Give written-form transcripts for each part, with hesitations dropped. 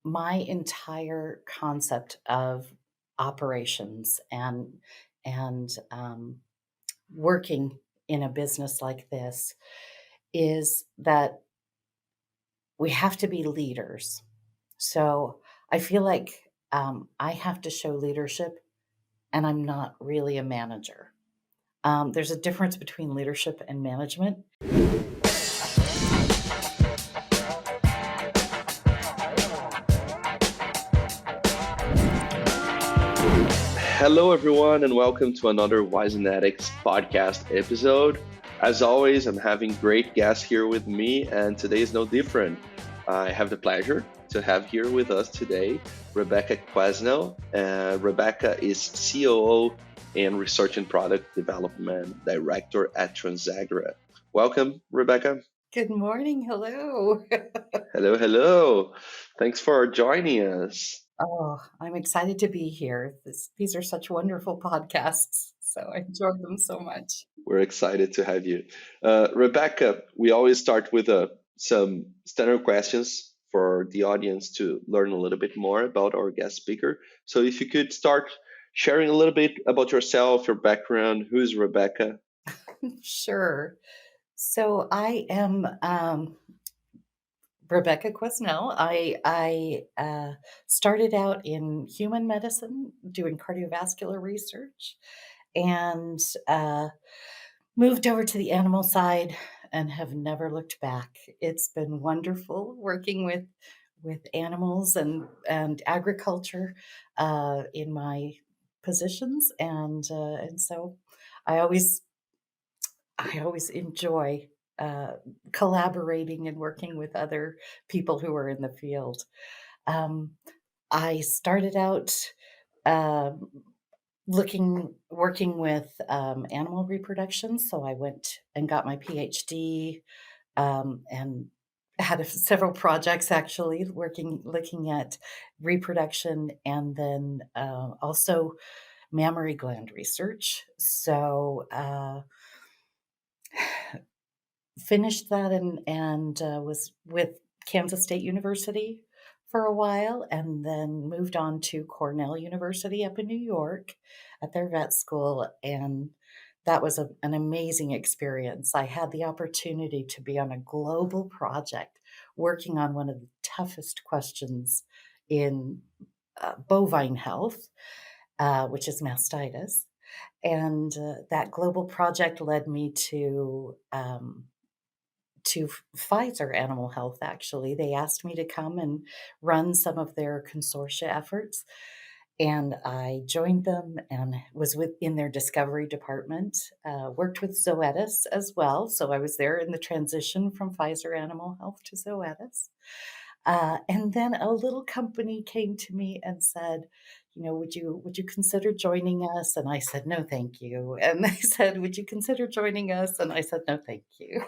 my entire concept of operations and working in a business like this is that we have to be leaders. So I feel like I have to show leadership, and I'm not really a manager. There's a difference between leadership and management. Hello, everyone, and welcome to another Wisenetix Podcast episode. As always, I'm having great guests here with me, and today is no different. I have the pleasure to have here with us today Rebecca Quesnell. Rebecca is COO and Research and Product Development Director at TransAgra. Welcome, Rebecca. Good morning. Hello. Hello, hello. Thanks for joining us. Oh, I'm excited to be here. These are such wonderful podcasts, so I enjoy them so much. We're excited to have you. Rebecca, we always start with some standard questions for the audience to learn a little bit more about our guest speaker. So if you could start sharing a little bit about yourself, your background, who's Rebecca? Sure. So I am Rebecca Quesnell. I started out in human medicine doing cardiovascular research and moved over to the animal side and have never looked back. It's been wonderful working with animals and agriculture in my positions, and so I always I always enjoy collaborating and working with other people who are in the field. Um, I started out um, working with animal reproduction. So I went and got my PhD and had several projects actually looking at reproduction and then also mammary gland research. So finished that and was with Kansas State University for a while, and then moved on to Cornell University up in New York at their vet school, and that was an amazing experience. I had the opportunity to be on a global project working on one of the toughest questions in bovine health, which is mastitis. And that global project led me to Pfizer Animal Health, actually. They asked me to come and run some of their consortia efforts, and I joined them and was in their discovery department, worked with Zoetis as well, so I was there in the transition from Pfizer Animal Health to Zoetis. And then a little company came to me and said, would you consider joining us? And I said, no, thank you. And they said, would you consider joining us? And I said, no, thank you.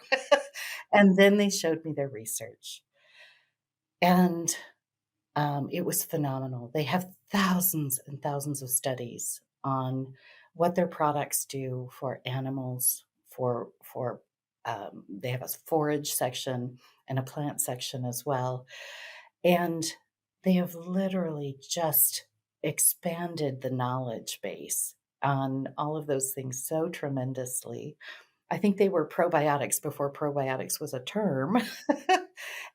And then they showed me their research, and it was phenomenal. They have thousands and thousands of studies on what their products do for animals. For they have a forage section and a plant section as well, and they have literally just expanded the knowledge base on all of those things so tremendously. I think they were probiotics before probiotics was a term.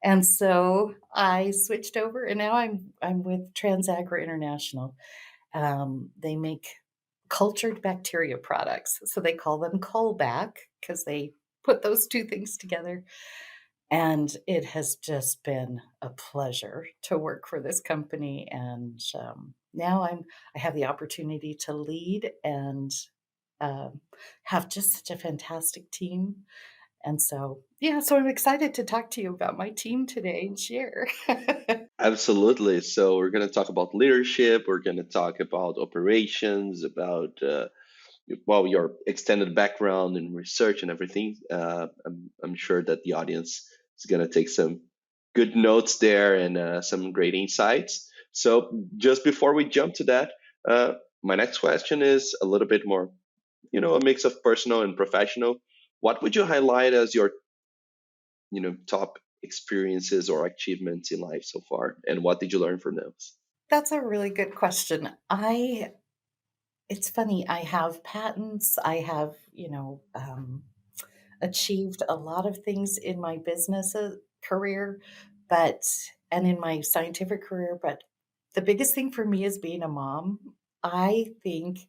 And so I switched over and now I'm with TransAgra International. They make cultured bacteria products. So they call them Callback because they put those two things together. And it has just been a pleasure to work for this company. And now I have the opportunity to lead and um, have just such a fantastic team. And so, yeah, so I'm excited to talk to you about my team today and share. Absolutely. So we're going to talk about leadership. We're going to talk about operations, about your extended background in research and everything. I'm sure that the audience is going to take some good notes there and some great insights. So just before we jump to that, my next question is a little bit more, a mix of personal and professional. What would you highlight as your, top experiences or achievements in life so far, and what did you learn from those? That's a really good question. I It's funny, I have patents, I have, achieved a lot of things in my business, career, but and in my scientific career, but the biggest thing for me is being a mom. I think,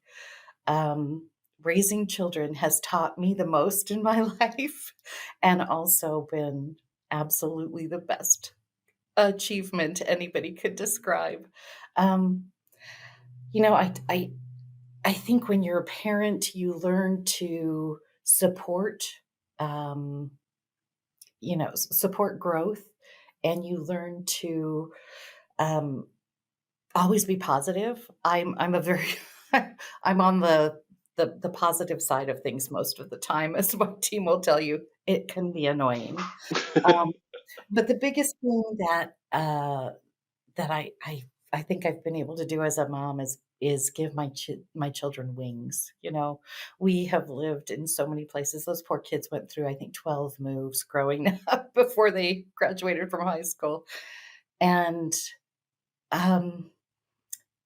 raising children has taught me the most in my life and also been absolutely the best achievement anybody could describe. Um, you know, I think when you're a parent, you learn to support, um, support growth, and you learn to um, always be positive. I'm a very I'm on the positive side of things most of the time, as my team will tell you. It can be annoying, um, but the biggest thing that I think I've been able to do as a mom is give my children wings, you know? We have lived in so many places. Those poor kids went through, I think, 12 moves growing up before they graduated from high school, and, um,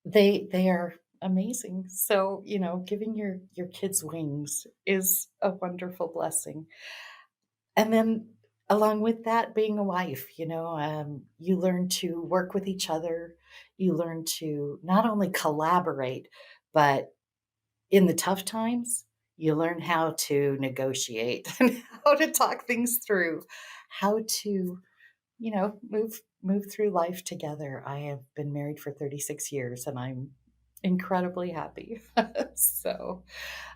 they are amazing. So, giving your kids wings is a wonderful blessing. And then along with that, being a wife, you learn to work with each other. You learn to not only collaborate, but in the tough times, you learn how to negotiate and how to talk things through, how to, move through life together. I have been married for 36 years and I'm incredibly happy.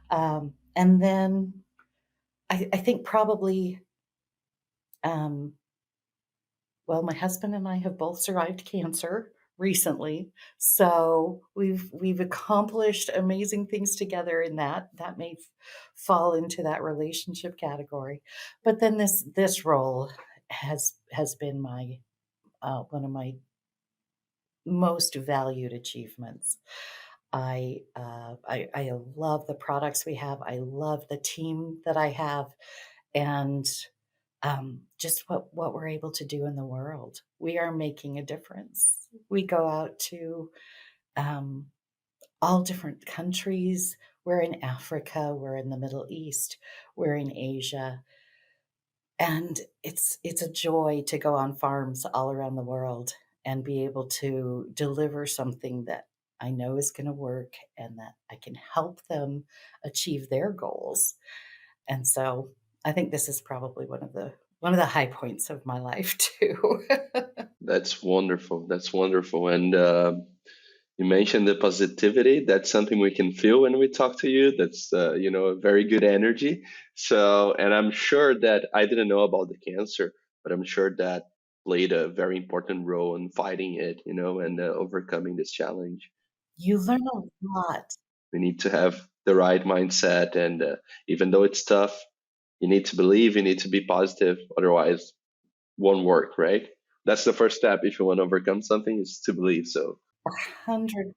And then I think probably, um, well, my husband and I have both survived cancer recently, so we've accomplished amazing things together in that may fall into that relationship category. But then this role has been my one of my most valued achievements. I love the products we have. I love the team that I have, and just what we're able to do in the world. We are making a difference. We go out to um, all different countries. We're in Africa. We're in the Middle East. We're in Asia, and it's a joy to go on farms all around the world and be able to deliver something that I know is going to work and that I can help them achieve their goals. And so I think this is probably one of the high points of my life too. That's wonderful. That's wonderful. And you mentioned the positivity. That's something we can feel when we talk to you. That's a very good energy. So, and I'm sure that I didn't know about the cancer, but I'm sure that played a very important role in fighting it, and overcoming this challenge. You learn a lot. We need to have the right mindset, and even though it's tough, you need to believe. You need to be positive. Otherwise, won't work, right? That's the first step if you want to overcome something is to believe. So 100%,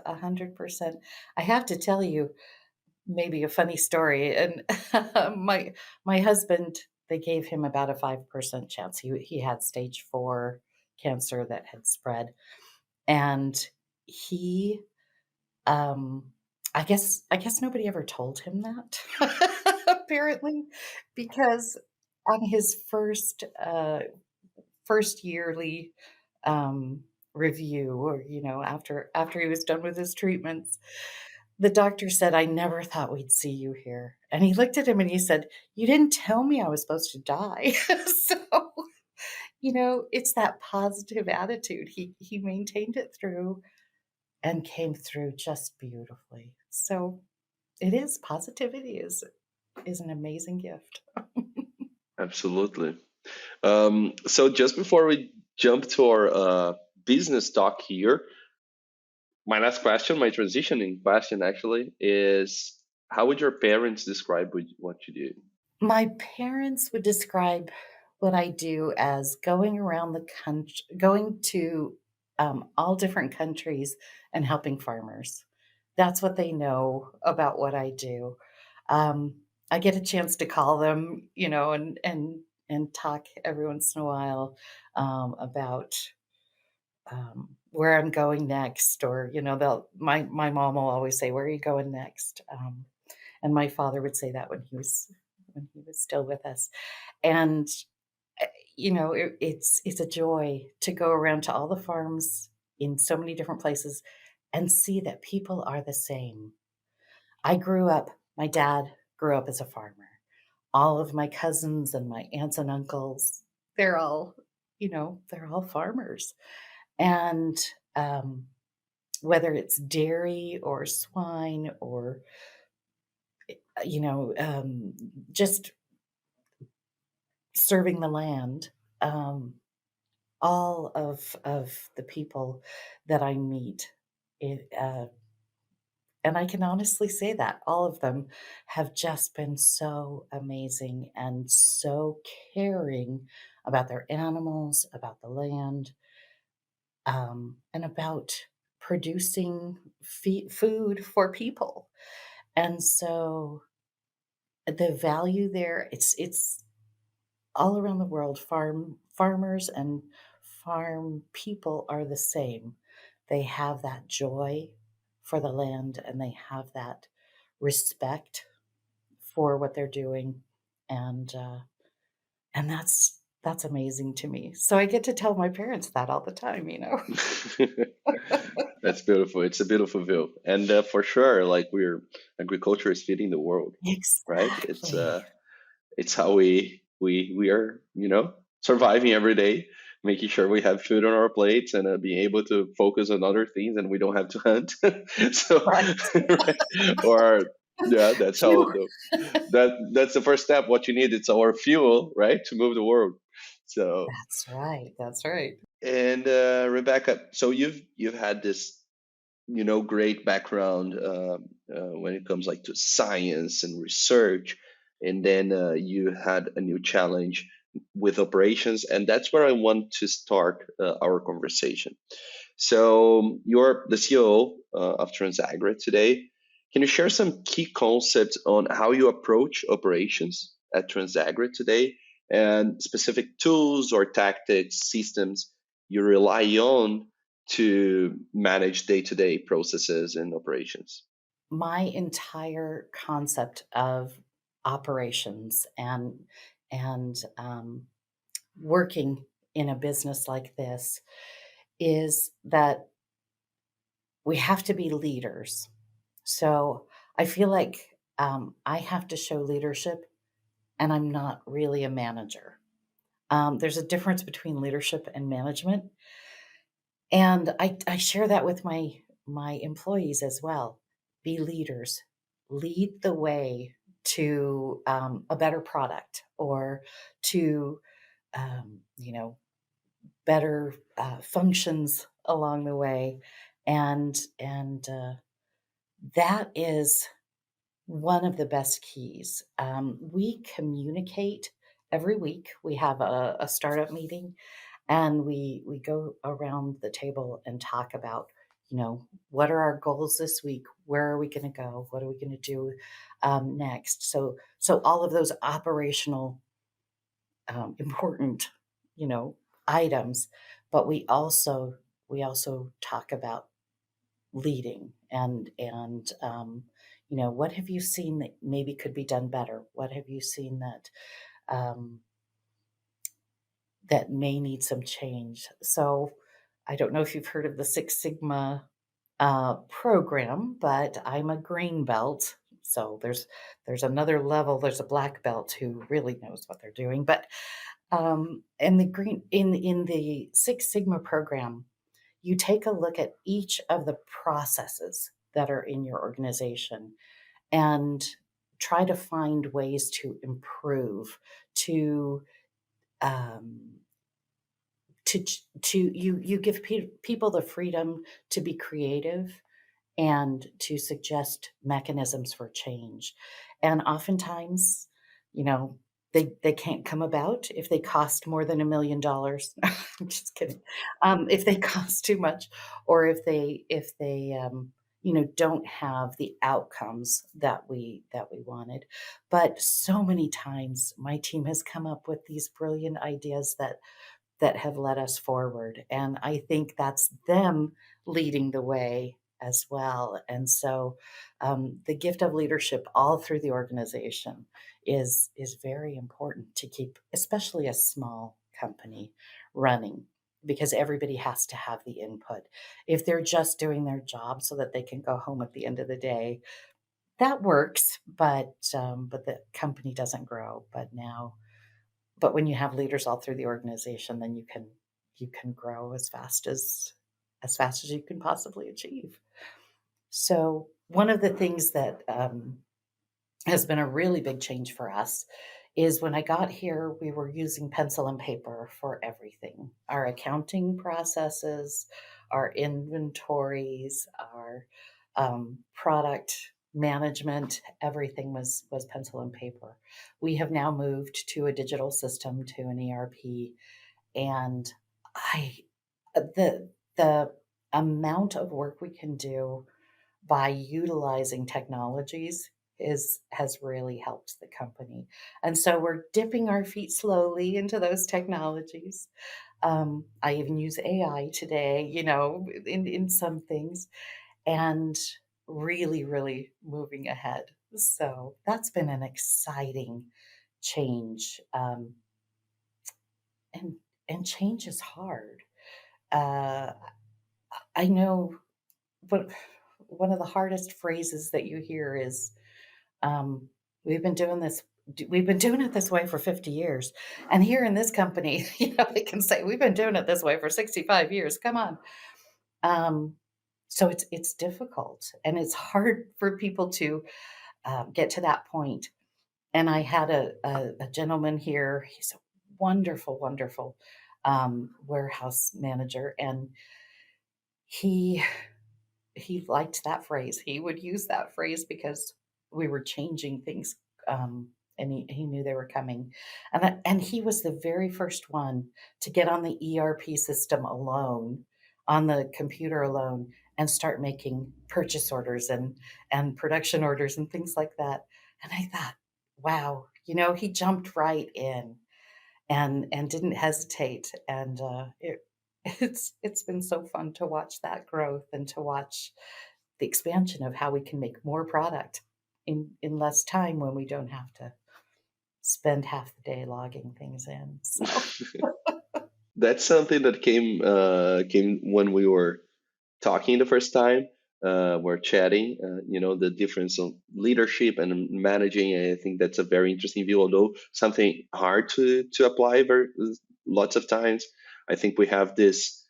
100%. I have to tell you maybe a funny story, and my husband, they gave him about a 5% chance. He had stage 4 cancer that had spread, and he Um, I guess nobody ever told him that, apparently, because on his first yearly, review, or, after he was done with his treatments, the doctor said, "I never thought we'd see you here." And he looked at him and he said, "You didn't tell me I was supposed to die." So, it's that positive attitude. He maintained it through and came through just beautifully. So it is positivity is an amazing gift. absolutely. So just before we jump to our business talk here, my last question, my transitioning question actually is, how would your parents describe what you do? My parents would describe what I do as going around the country, going to all different countries and helping farmers. That's what they know about what I do. I get a chance to call them, and and talk every once in a while about where I'm going next, or they'll my mom will always say, "Where are you going next?" And my father would say that when he was still with us, and eh, it's a joy to go around to all the farms in so many different places and see that people are the same. My dad grew up as a farmer. All of my cousins and my aunts and uncles, they're all, they're all farmers. And um, whether it's dairy or swine or, just serving the land, all of the people that I meet, it, and I can honestly say that all of them have just been so amazing and so caring about their animals, about the land, and about producing food for people. And so the value there, it's all around the world. Farmers and farm people are the same. They have that joy for the land, and they have that respect for what they're doing, and that's amazing to me. So I get to tell my parents that all the time. That's beautiful. It's a beautiful view, and for sure, like we're agriculture is feeding the world, right? Exactly. It's how we are, surviving every day, making sure we have food on our plates and being able to focus on other things, and we don't have to hunt. So, Right. right, or yeah, that's how Phew. that's the first step. What you need, it's our fuel, right, to move the world. So, That's right, that's right. and Rebecca, so you've had this great background when it comes like to science and research, and then you had a new challenge with operations, and that's where I want to start our conversation. So you're the COO of TransAgra today. Can you share some key concepts on how you approach operations at TransAgra today, and specific tools or tactics, systems you rely on to manage day-to-day processes and operations? My entire concept of operations and working in a business like this is that we have to be leaders. So I feel like I have to show leadership, and I'm not really a manager. There's a difference between leadership and management, and I share that with my employees as well. Be leaders, lead the way to a better product, or to you know better functions along the way, and that is one of the best keys. We communicate every week. We have a startup meeting, and we go around the table and talk about, what are our goals this week? Where are we going to go? What are we going to do next? So all of those operational important, you know, items, but we also talk about leading, and what have you seen that maybe could be done better? What have you seen um, that may need some change? So I don't know if you've heard of the Six Sigma program, but I'm a green belt. So there's another level. There's a black belt who really knows what they're doing. But in the Six Sigma program, you take a look at each of the processes that are in your organization and try to find ways to improve, to um, you give people the freedom to be creative and to suggest mechanisms for change. And oftentimes, you know, they can't come about if they cost more than $1 million. I'm just kidding. If they cost too much, or if they don't have the outcomes that we wanted. But so many times my team has come up with these brilliant ideas that have led us forward. And I think that's them leading the way as well. And so the gift of leadership all through the organization is very important to keep, especially a small company running, because everybody has to have the input. If they're just doing their job so that they can go home at the end of the day, that works, but the company doesn't grow. But when you have leaders all through the organization, then you can grow as fast as you can possibly achieve. So one of the things that has been a really big change for us is when I got here, we were using pencil and paper for everything. Our accounting processes, our inventories, our product management, everything was pencil and paper. We have now moved to a digital system, to an ERP, and I the amount of work we can do by utilizing technologies is has really helped the company. And so we're dipping our feet slowly into those technologies. I even use AI today, in some things, and really, really moving ahead. So that's been an exciting change. And change is hard. Uh, I know, but one of the hardest phrases that you hear is, um, "We've been doing this. We've been doing it this way for 50 years." And here in this company, they can say, "We've been doing it this way for 65 years. Come on." Um, so it's difficult, and it's hard for people to get to that point. And I had a gentleman here. He's a wonderful, wonderful warehouse manager, and he he liked that phrase. He would use that phrase because we were changing things, and he knew they were coming. And he was the very first one to get on the ERP system alone, on the computer alone, and start making purchase orders and production orders and things like that. And I thought, wow, he jumped right in and didn't hesitate. And it's been so fun to watch that growth and to watch the expansion of how we can make more product in less time when we don't have to spend half the day logging things in. So That's something that came when we were talking the first time. We're chatting. The difference of leadership and managing. I think that's a very interesting view, although something hard to apply very lots of times. I think we have this.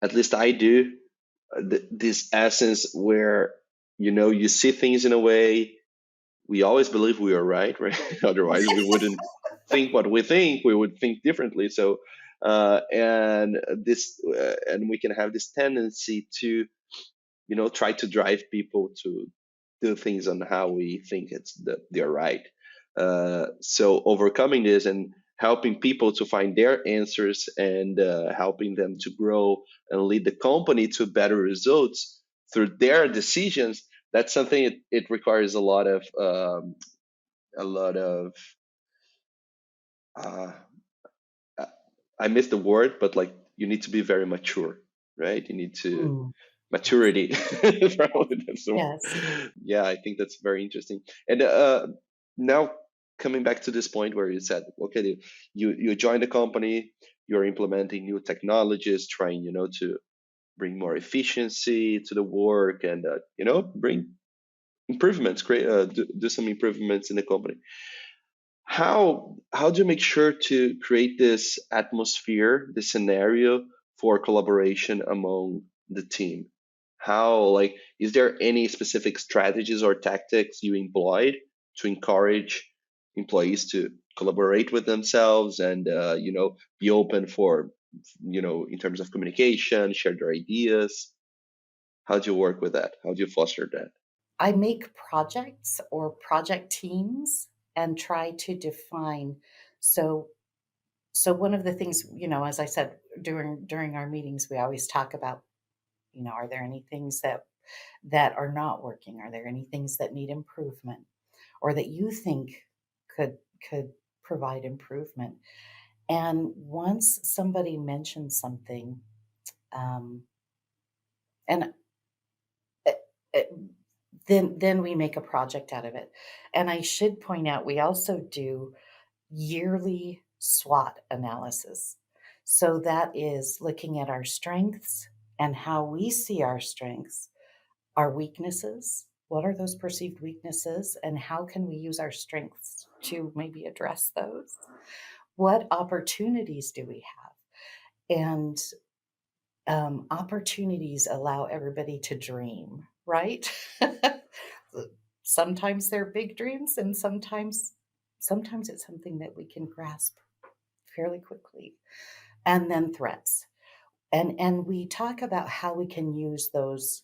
At least I do. This essence where you see things in a way we always believe we are right, right? Otherwise, we wouldn't think what we think. We would think differently. So, and we can have this tendency to, try to drive people to do things on how we think they're right. So overcoming this and helping people to find their answers and helping them to grow and lead the company to better results through their decisions. That's something it requires a lot of uh, I I missed the word, but like you need to be very mature, right? You need to mm, yes, maturity. Probably that's the yes. word. Yeah, I think that's very interesting. And now coming back to this point where you said, okay, you join the company, you're implementing new technologies, trying to bring more efficiency to the work, and bring improvements, create do some improvements in the company. How do you make sure to create this atmosphere, this scenario for collaboration among the team? How, like, is there any specific strategies or tactics you employed to encourage employees to collaborate with themselves and be open for in terms of communication, share their ideas? How do you work with that? How do you foster that? I make projects or project teams and try to define. So so one of the things, as I said, during our meetings, we always talk about, are there any things that are not working? Are there any things that need improvement or that you think could provide improvement? And once somebody mentions something, um, and it, it, then we make a project out of it. And I should point out, we also do yearly SWOT analysis. So that is looking at our strengths and how we see our strengths, our weaknesses. What are those perceived weaknesses, and how can we use our strengths to maybe address those? What opportunities do we have? And opportunities allow everybody to dream, right? Sometimes they're big dreams, and sometimes it's something that we can grasp fairly quickly. And then threats. And we talk about how we can use those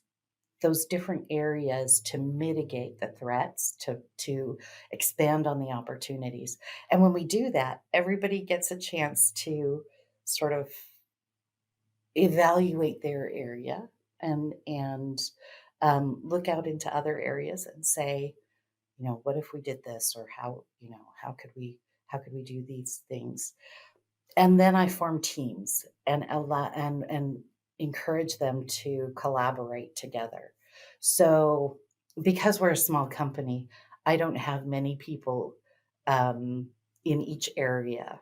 different areas to mitigate the threats, to expand on the opportunities. And when we do that, everybody gets a chance to sort of evaluate their area and look out into other areas and say, what if we did this, or how could we do these things? And then I form teams and allow and encourage them to collaborate together. So because we're a small company, I don't have many people um, in each area.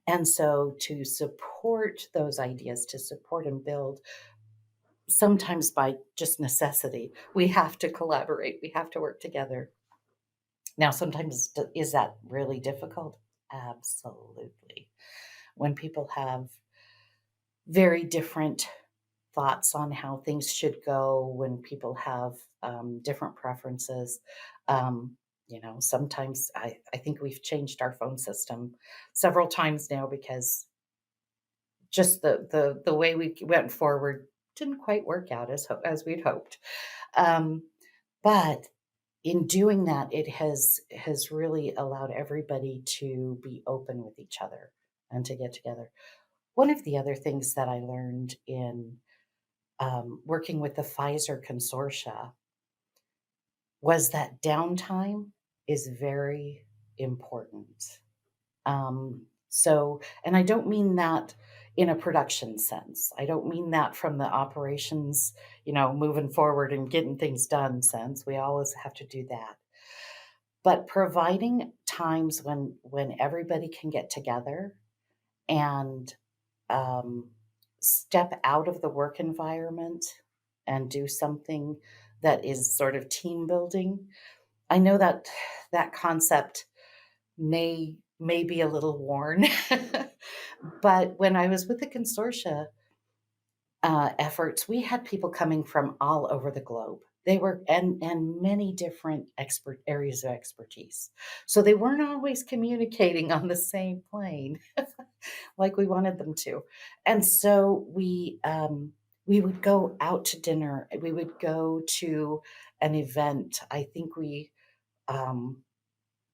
And so to support those ideas, to support and build, sometimes by just necessity, we have to collaborate, we have to work together. Now, sometimes is that really difficult? Absolutely. When people have very different thoughts on how things should go, when people have different preferences. Sometimes I think we've changed our phone system several times now because just the way we went forward didn't quite work out as we'd hoped. Um, but in doing that, it has really allowed everybody to be open with each other and to get together. One of the other things that I learned in working with the Pfizer consortia was that downtime is very important. And I don't mean that in a production sense. I don't mean that from the operations, moving forward and getting things done sense. We always have to do that. But providing times when everybody can get together and um, step out of the work environment and do something that is sort of team building. I know that that concept may be a little worn, but when I was with the consortia efforts, we had people coming from all over the globe. They were and many different expert areas of expertise. So they weren't always communicating on the same plane like we wanted them to. And so we would go out to dinner. We would go to an event. I think um,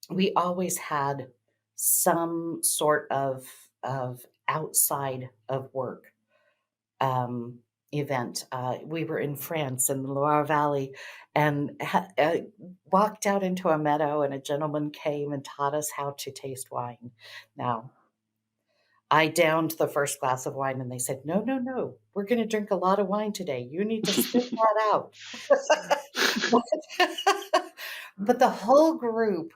we always had some sort of outside of work um, event. We were in France in the Loire Valley, and walked out into a meadow, and a gentleman came and taught us how to taste wine. Now, I downed the first glass of wine, and they said, "No, no, no, we're going to drink a lot of wine today. You need to spit that out." But the whole group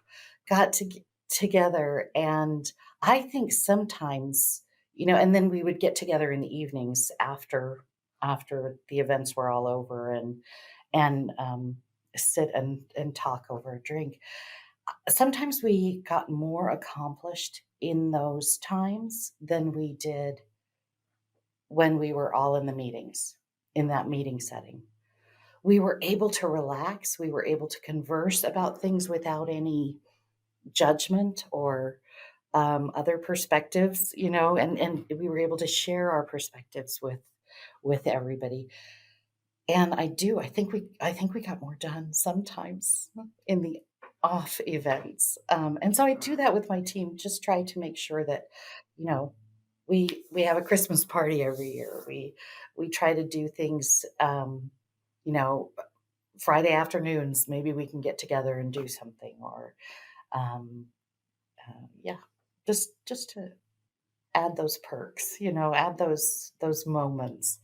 got together, and I think sometimes, and then we would get together in the evenings after the events were all over, and sit and talk over a drink. Sometimes we got more accomplished in those times than we did when we were all in the meetings, in that meeting setting. We were able to relax, we were able to converse about things without any judgment or other perspectives, and we were able to share our perspectives with everybody. And I think we got more done sometimes in the off events. And so I do that with my team, just try to make sure that, you know, we have a Christmas party every year. We try to do things, you know, Friday afternoons, maybe we can get together and do something, or um, yeah, just to add those perks, add those moments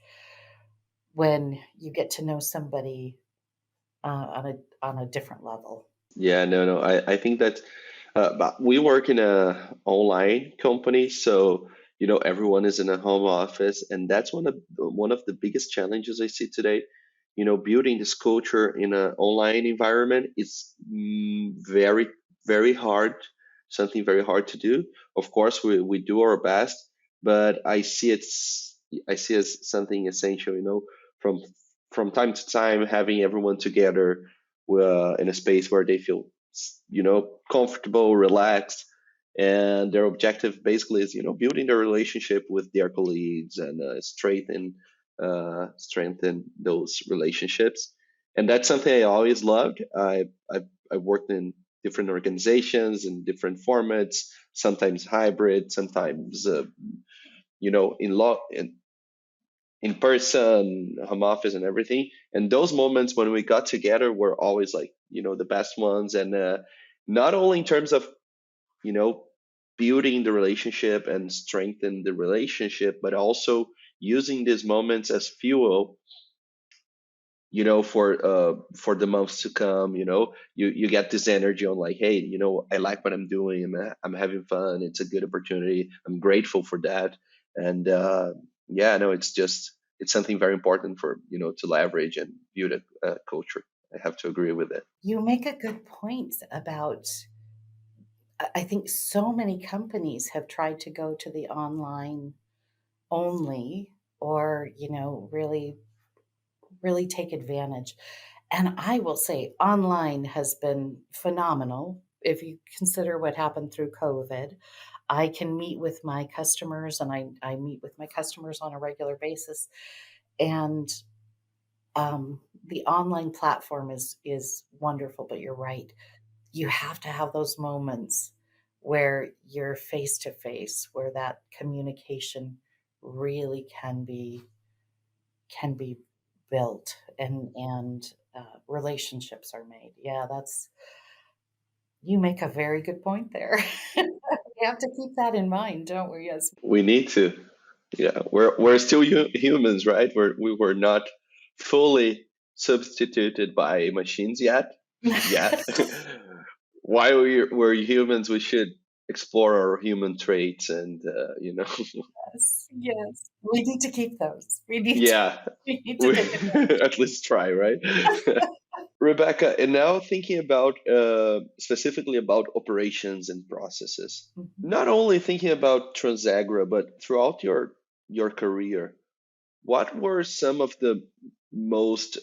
when you get to know somebody on a different level. Yeah, no, no. I think that but we work in a online company, so everyone is in a home office, and that's one of the biggest challenges I see today. Building this culture in an online environment is very, very hard. Something very hard to do. Of course, we do our best, but I see it as something essential. From time to time, having everyone together in a space where they feel comfortable, relaxed, and their objective basically is building their relationship with their colleagues and strengthen those relationships. And that's something I always loved. I worked in different organizations in different formats, sometimes hybrid, sometimes in law in person, home office, and everything. And those moments when we got together were always like, the best ones. And not only in terms of, you know, building the relationship and strengthen the relationship, but also using these moments as fuel, for the months to come. You get this energy on like, hey, I like what I'm doing. I'm having fun. It's a good opportunity. I'm grateful for that. And yeah, no, it's something very important for to leverage and build a culture. I have to agree with it. You make a good point about, I think so many companies have tried to go to the online only, or, really, really take advantage. And I will say online has been phenomenal. If you consider what happened through COVID, I can meet with my customers, and I meet with my customers on a regular basis. And the online platform is wonderful, but you're right. You have to have those moments where you're face to face, where that communication really can be built, and relationships are made. Yeah, that's you make a very good point there. We have to keep that in mind, don't we? Yes. We need to. Yeah, we're still humans, right? We were not fully substituted by machines yet. Yet, while we're humans, we should explore our human traits and Yes, yes. We need to keep those. We need to yeah, we need to we take advantage. at least try, right? Rebecca, and now thinking about specifically about operations and processes, Mhm. not only thinking about TransAgra, but throughout your career, what were some of the most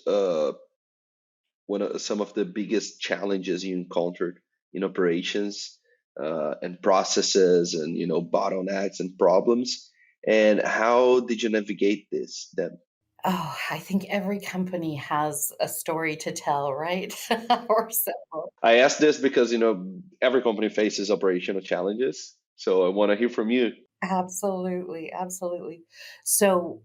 some of the biggest challenges you encountered in operations and processes and bottlenecks and problems, and how did you navigate them? Oh, I think every company has a story to tell, right? Or several. I ask this because every company faces operational challenges, so I want to hear from you. Absolutely, absolutely. So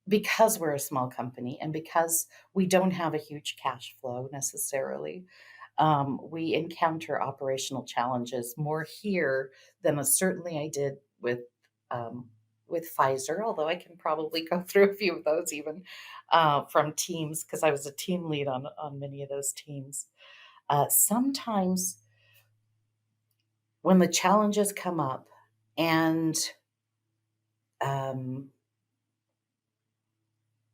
because we're a small company and because we don't have a huge cash flow necessarily, we encounter operational challenges more here than certainly I did um, with Pfizer, although I can probably go through a few of those even from teams because I was a team lead on many of those teams. Sometimes when the challenges come up and um,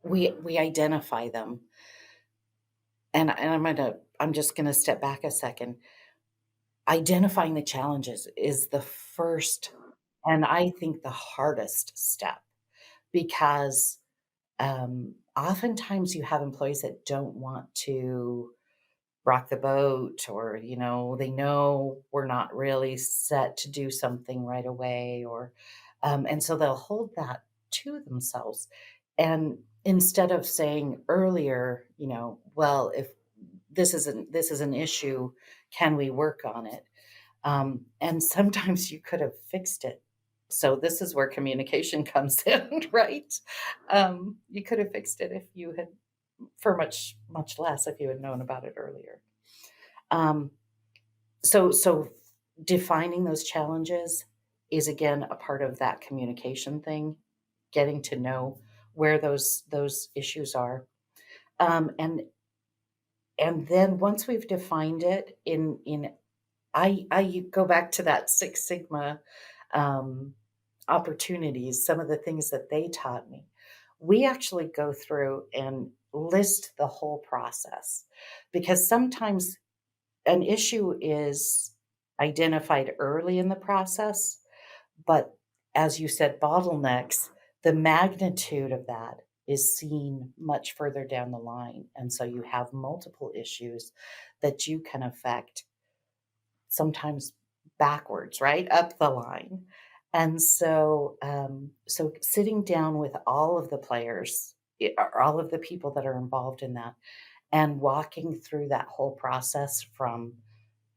we identify them, and I'm just gonna step back a second. Identifying the challenges is the first, and I think the hardest step, because oftentimes you have employees that don't want to rock the boat, or they know we're not really set to do something right away, or and so they'll hold that to themselves. And instead of saying earlier, well, if this is an issue, can we work on it? And sometimes you could have fixed it So this is where communication comes in, right? You could have fixed it if you had for much less if you had known about it earlier. Um, so defining those challenges is again a part of that communication thing, getting to know where those issues are. Um, and and then once we've defined it in I go back to that Six Sigma um, opportunities, some of the things that they taught me. We actually go through and list the whole process because sometimes an issue is identified early in the process, but as you said, bottlenecks, the magnitude of that is seen much further down the line. And so you have multiple issues that you can affect sometimes backwards, right? Up the line. And so, so sitting down with all of the players, or all of the people that are involved in that, and walking through that whole process from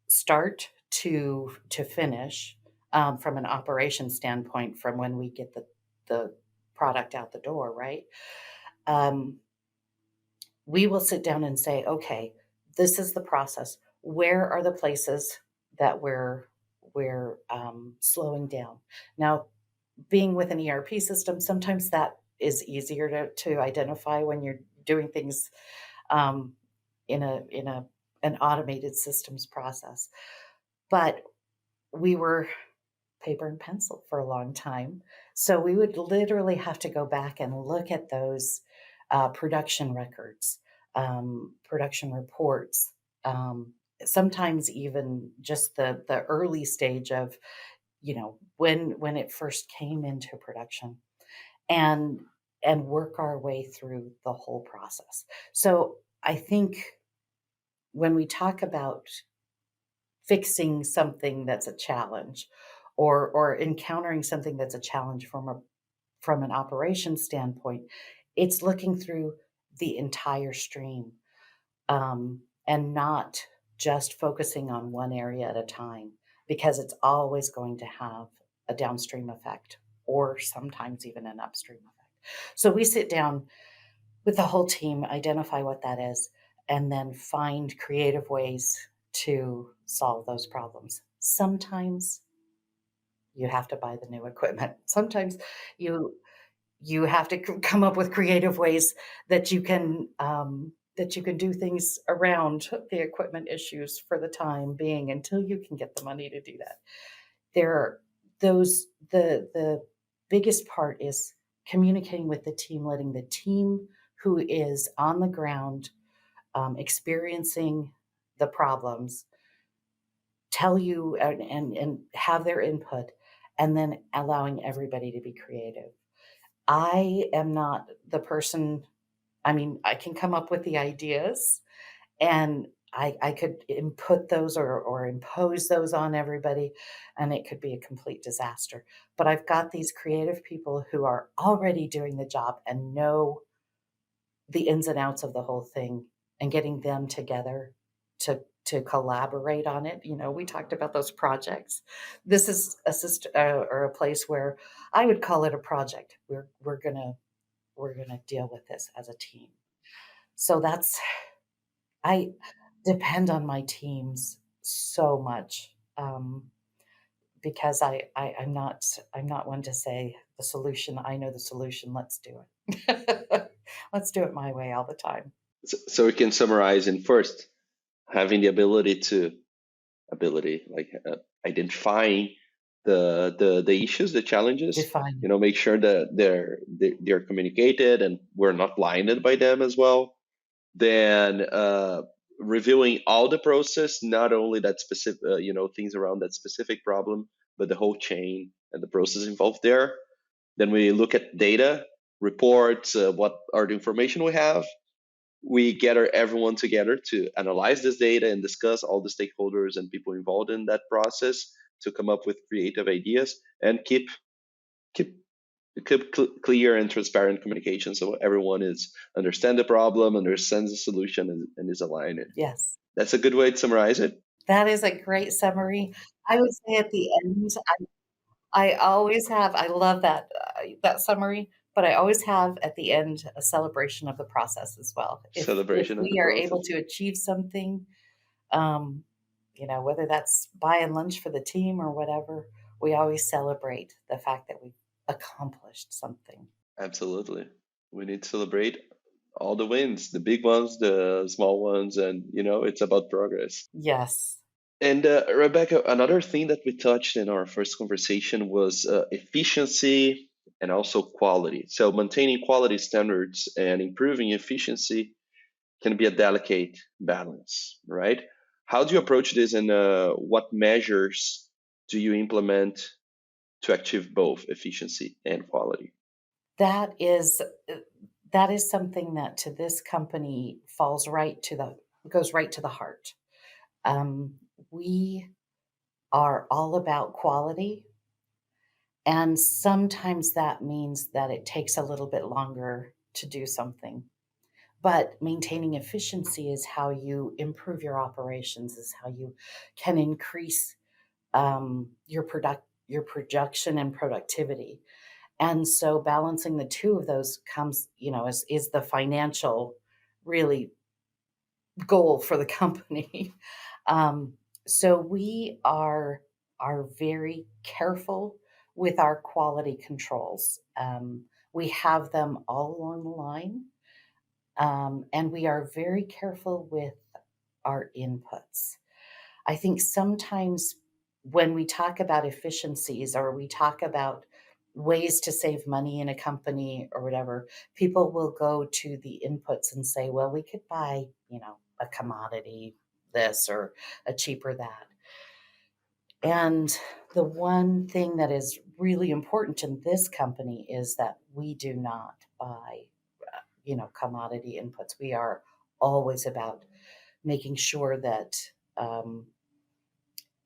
start to finish, from an operation standpoint, from when we get the product out the door, right? Um, we will sit down and say, okay, this is the process. Where are the places that we're slowing down? Now, being with an ERP system, sometimes that is easier to identify when you're doing things um, in a an automated systems process. But we were paper and pencil for a long time. So we would literally have to go back and look at those production records, production reports, sometimes even just the early stage of when it first came into production, and work our way through the whole process. So I think when we talk about fixing something that's a challenge, or encountering something that's a challenge from an operations standpoint, it's looking through the entire stream, and not just focusing on one area at a time, because it's always going to have a downstream effect, or sometimes even an upstream effect. So we sit down with the whole team, identify what that is, and then find creative ways to solve those problems. Sometimes you have to buy the new equipment. Sometimes you you have to come up with creative ways that you can do things around the equipment issues for the time being until you can get the money to do that. There are those the biggest part is communicating with the team, letting the team who is on the ground, experiencing the problems, tell you and have their input, and then allowing everybody to be creative. I am not the person. I mean, I can come up with the ideas, and I could input those, or impose those on everybody, and it could be a complete disaster. But I've got these creative people who are already doing the job and know the ins and outs of the whole thing, and getting them together to collaborate on it. We talked about those projects. This is or a place where I would call it a project. We're gonna deal with this as a team. So that's I depend on my teams so much, because I'm not one to say the solution. I know the solution. Let's do it. Let's do it my way all the time. So we can summarize in first having the ability like identifying the issues, the challenges. Define. Make sure that they're communicated and we're not blinded by them as well. Then reviewing all the process, not only that specific, things around that specific problem, but the whole chain and the process involved there. Then we look at data, reports, what are the information we have. We gather everyone together to analyze this data and discuss all the stakeholders and people involved in that process to come up with creative ideas and keep clear and transparent communication so everyone is understand the problem, understands the solution, and is aligned. Yes. That's a good way to summarize it. That is a great summary. I would say at the end, I always have I love that summary, but I always have at the end a celebration of the process as well. If Celebration of the we are able process. to achieve something, um, whether that's buying lunch for the team or whatever, we always celebrate the fact that we've accomplished something. Absolutely. We need to celebrate all the wins, the big ones, the small ones, and it's about progress. Yes. And Rebecca, another thing that we touched in our first conversation was efficiency and also quality. So maintaining quality standards and improving efficiency can be a delicate balance, right? How do you approach this, and what measures do you implement to achieve both efficiency and quality? That is that is something that to this company falls right to the goes right to the heart. Um, we are all about quality, and sometimes that means that it takes a little bit longer to do something. But maintaining efficiency is how you improve your operations, is how you can increase your production and productivity. And so balancing the two of those comes, is the financial really goal for the company. Um, so we are very careful with our quality controls. We have them all along the line, and we are very careful with our inputs. I think sometimes when we talk about efficiencies or we talk about ways to save money in a company or whatever, people will go to the inputs and say, well, we could buy, a commodity this or a cheaper that. And the one thing that is really important in this company is that we do not buy, commodity inputs. We are always about making sure that um,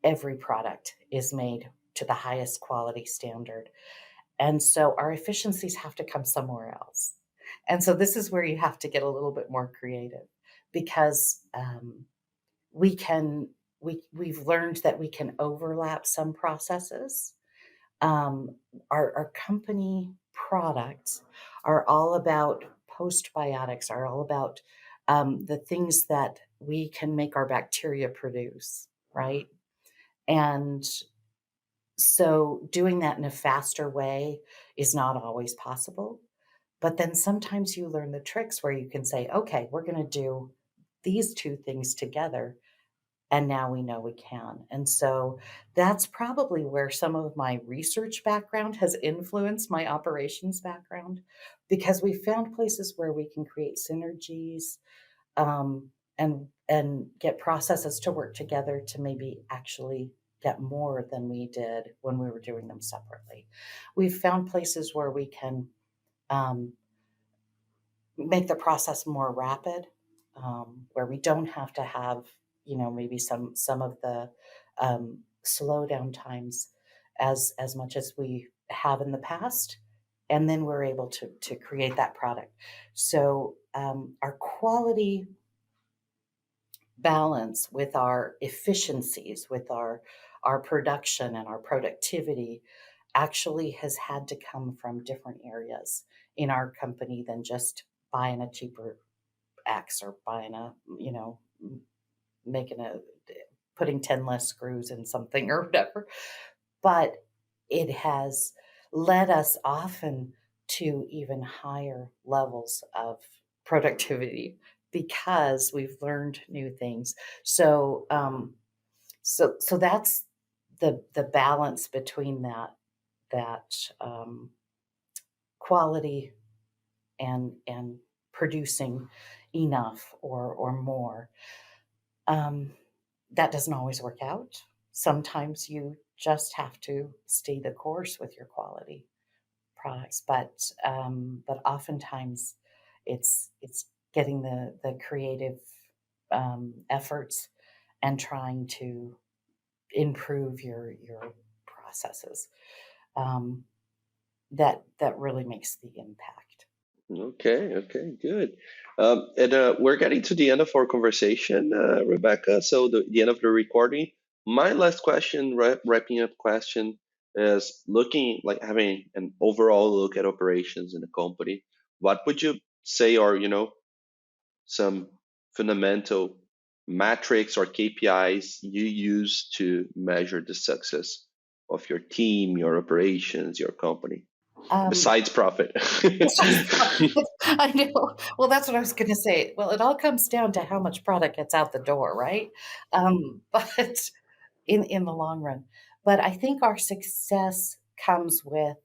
every product is made to the highest quality standard. And so our efficiencies have to come somewhere else. And so this is where you have to get a little bit more creative because we can we've learned that we can overlap some processes. Um, our company products are all about postbiotics, are all about the things that we can make our bacteria produce, right? And so doing that in a faster way is not always possible. But then sometimes you learn the tricks where you can say, okay, we're going to do these two things together. And now we know we can. And so that's probably where some of my research background has influenced my operations background because we found places where we can create synergies, and get processes to work together to maybe actually get more than we did when we were doing them separately. We've found places where we can um, make the process more rapid, where we don't have to have, maybe some of the slow down times as much as we have in the past, and then we're able to create that product. So our quality balance with our efficiencies, with our production and our productivity actually has had to come from different areas in our company than just buying a cheaper X or buying making a putting 10 less screws in something or whatever. But it has led us often to even higher levels of productivity because we've learned new things. So, so that's the balance between that quality and producing enough or more. Um, that doesn't always work out. Sometimes you just have to stay the course with your quality products, but oftentimes it's getting the creative efforts and trying to improve your processes um, that really makes the impact. Okay, okay, good. And we're getting to the end of our conversation, Rebecca. So the end of the recording. My last question, wrapping up question. is looking like having an overall look at operations in the company. What would you say are, some fundamental metrics or KPIs you use to measure the success of your team, your operations, your company, Um, besides profit? besides profit, I know. Well, that's what I was gonna say. Well, it all comes down to how much product gets out the door, right? But in the long run. But I think our success comes with,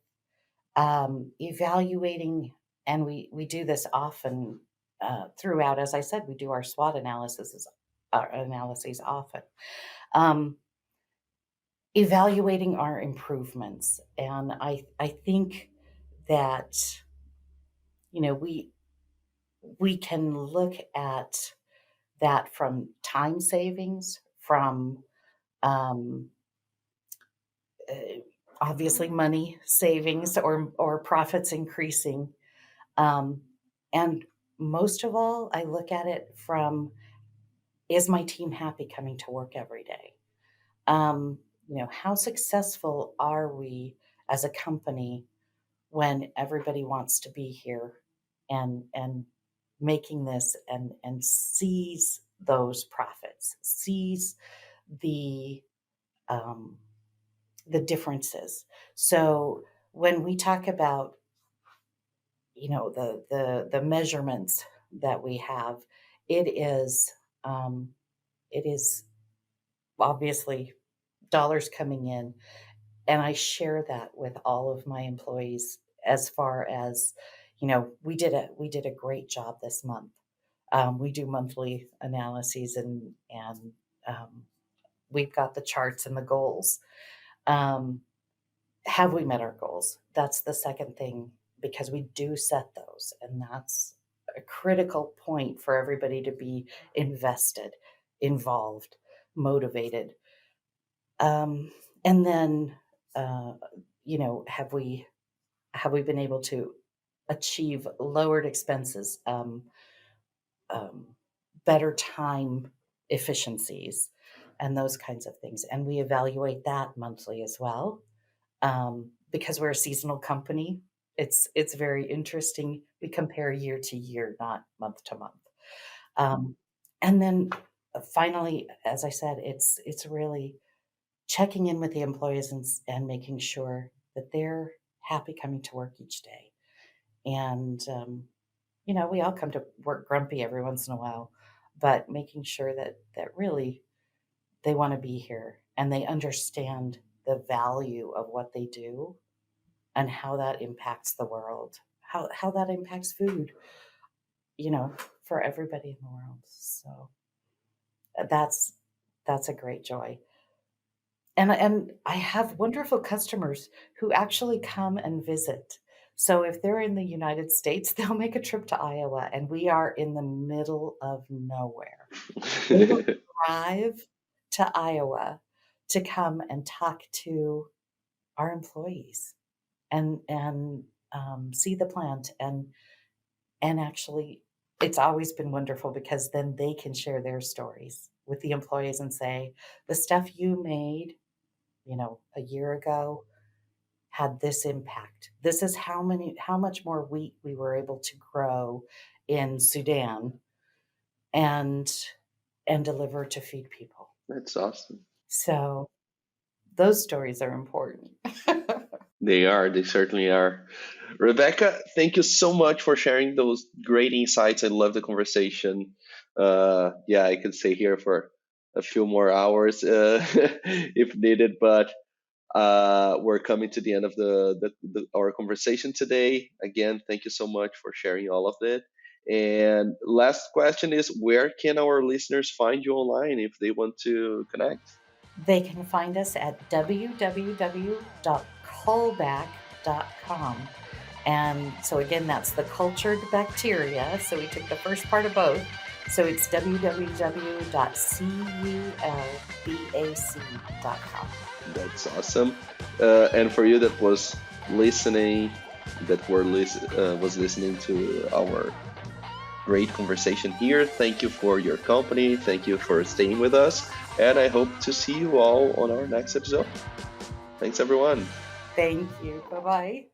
evaluating, and we do this often, throughout. As I said, we do our SWOT analyses often. Um, Evaluating our improvements, and I think that, we can look at that from time savings, from, um, uh, obviously money savings or profits increasing, um, and most of all, I look at it from, is my team happy coming to work every day? How successful are we as a company when everybody wants to be here and making this and sees those profits, sees the um, the differences. So when we talk about, the measurements that we have, it is um, it is obviously dollars coming in, and I share that with all of my employees as far as, we did a great job this month. We do monthly analyses, and we've got the charts and the goals. Um, have we met our goals? That's the second thing, because we do set those, and that's a critical point for everybody to be invested, involved, motivated. And then, uh, have we been able to achieve lowered expenses, um, better time efficiencies, and those kinds of things? And we evaluate that monthly as well, because we're a seasonal company. It's very interesting. We compare year to year, not month to month. Um, and then finally, as I said, it's really checking in with the employees and making sure that they're happy coming to work each day. And, we all come to work grumpy every once in a while, but making sure that really they want to be here and they understand the value of what they do and how that impacts the world, how that impacts food, you know, for everybody in the world. So that's that's a great joy. And I have wonderful customers who actually come and visit. So if they're in the United States, they'll make a trip to Iowa, and we are in the middle of nowhere. They will drive to Iowa to come and talk to our employees and see the plant, and actually it's always been wonderful because then they can share their stories with the employees and say, "The stuff you made, a year ago had this impact. This is how much more wheat we were able to grow in Sudan and deliver to feed people." That's awesome. So those stories are important. They are. They certainly are. Rebecca, thank you so much for sharing those great insights. I love the conversation. Yeah, I could stay here for a few more hours if needed, but we're coming to the end of our conversation today. Again, thank you so much for sharing all of it. And last question is, where can our listeners find you online if they want to connect? They can find us at www.callback.com. And so again, that's the cultured bacteria. So we took the first part of both. So it's www.culbac.com. That's awesome. And for you that was listening, was listening to our great conversation here, thank you for your company. Thank you for staying with us. And I hope to see you all on our next episode. Thanks, everyone. Thank you. Bye bye.